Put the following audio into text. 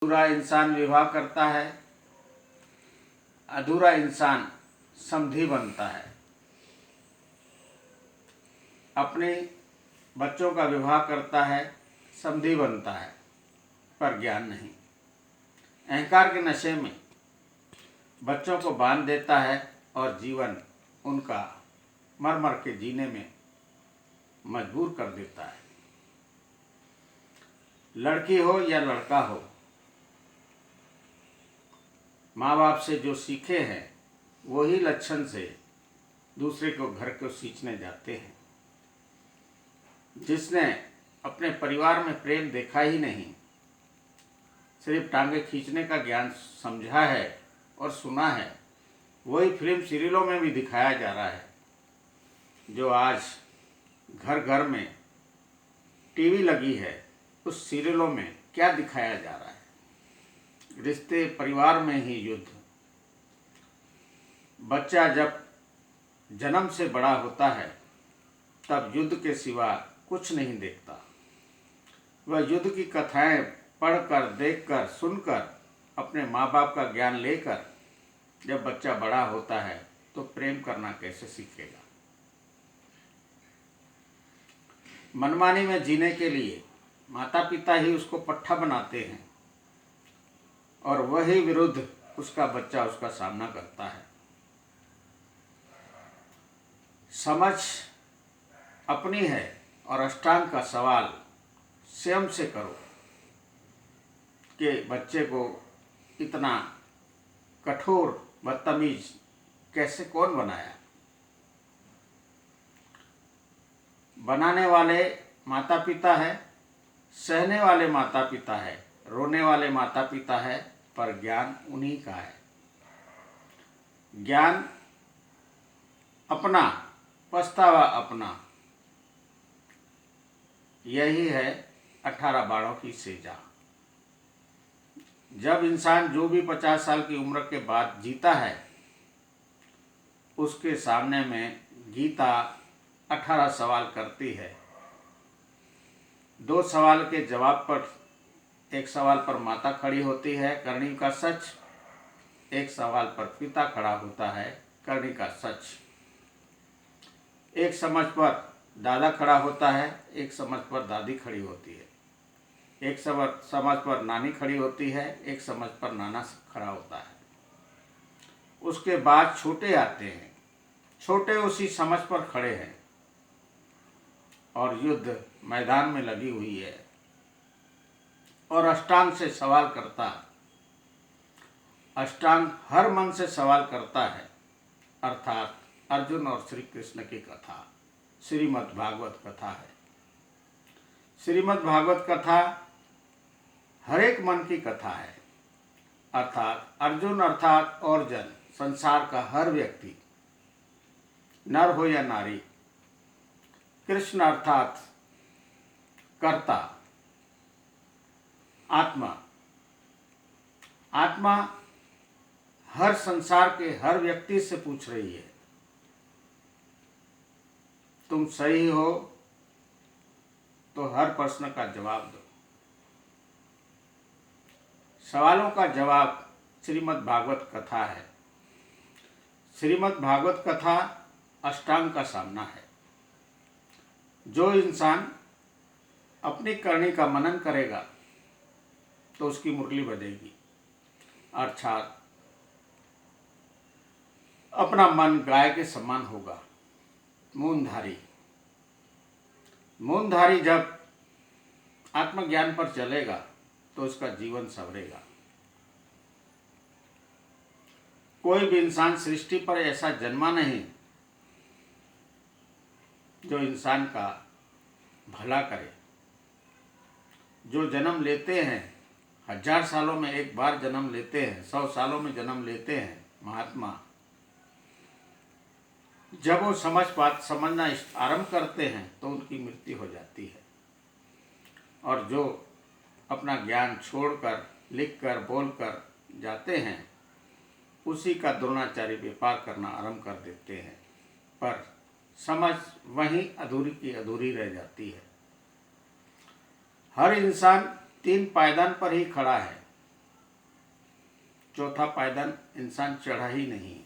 अधूरा इंसान विवाह करता है, अधूरा इंसान समधी बनता है। अपने बच्चों का विवाह करता है, समधी बनता है, पर ज्ञान नहीं। अहंकार के नशे में बच्चों को बांध देता है और जीवन उनका मर मर के जीने में मजबूर कर देता है। लड़की हो या लड़का हो, माँ बाप से जो सीखे हैं वही लक्षण से दूसरे को घर को सींचने जाते हैं। जिसने अपने परिवार में प्रेम देखा ही नहीं, सिर्फ टांगे खींचने का ज्ञान समझा है और सुना है, वही फिल्म सीरियलों में भी दिखाया जा रहा है। जो आज घर घर में टीवी लगी है, उस सीरियलों में क्या दिखाया जा रहा है? रिश्ते, परिवार में ही युद्ध। बच्चा जब जन्म से बड़ा होता है तब युद्ध के सिवा कुछ नहीं देखता। वह युद्ध की कथाएं पढ़कर, देखकर, सुनकर, अपने माँ बाप का ज्ञान लेकर जब बच्चा बड़ा होता है तो प्रेम करना कैसे सीखेगा? मनमानी में जीने के लिए माता पिता ही उसको पट्टा बनाते हैं और वही विरुद्ध उसका बच्चा उसका सामना करता है। समझ अपनी है और अष्टांग का सवाल स्वयं से करो कि बच्चे को इतना कठोर, बदतमीज कैसे कौन बनाया? बनाने वाले माता पिता है, सहने वाले माता पिता है, रोने वाले माता पिता है, पर ज्ञान उन्हीं का है। ज्ञान अपना, पछतावा अपना, यही है 18 बाणों की सजा। जब इंसान जो भी 50 साल की उम्र के बाद जीता है, उसके सामने में गीता 18 सवाल करती है। 2 सवाल के जवाब पर, एक सवाल पर माता खड़ी होती है, करनी का सच। एक सवाल पर पिता खड़ा होता है, करनी का सच। एक समझ पर दादा खड़ा होता है, एक समझ पर दादी खड़ी होती है। एक समझ पर नानी खड़ी होती है, एक समझ पर नाना खड़ा होता है। उसके बाद छोटे आते हैं, छोटे उसी समझ पर खड़े हैं और युद्ध मैदान में लगी हुई है। और अष्टांग से सवाल करता है। अष्टांग हर मन से सवाल करता है, अर्थात अर्जुन और श्री कृष्ण की कथा श्रीमद् भागवत कथा है। श्रीमद् भागवत कथा हर एक मन की कथा है, अर्थात अर्जुन अर्थात और जन, संसार का हर व्यक्ति, नर हो या नारी। कृष्ण अर्थात कर्ता, आत्मा। आत्मा हर संसार के हर व्यक्ति से पूछ रही है, तुम सही हो तो हर प्रश्न का जवाब दो। सवालों का जवाब श्रीमद् भागवत कथा है। श्रीमद् भागवत कथा अष्टांग का सामना है। जो इंसान अपनी करनी का मनन करेगा तो उसकी मुरली बजेगी, अर्थात अपना मन गाय के समान होगा। मूंधारी जब आत्मज्ञान पर चलेगा तो उसका जीवन संवरेगा। कोई भी इंसान सृष्टि पर ऐसा जन्मा नहीं जो इंसान का भला करे। जो जन्म लेते हैं, 1000 सालों में एक बार जन्म लेते हैं, 100 सालों में जन्म लेते हैं महात्मा, जब वो समझना आरंभ करते हैं तो उनकी मृत्यु हो जाती है। और जो अपना ज्ञान छोड़कर, लिखकर, बोलकर जाते हैं, उसी का द्रोणाचार्य व्यापार करना आरंभ कर देते हैं, पर समझ वहीं अधूरी की अधूरी रह जाती है। हर इंसान 3 पायदान पर ही खड़ा है, चौथा पायदान इंसान चढ़ा ही नहीं।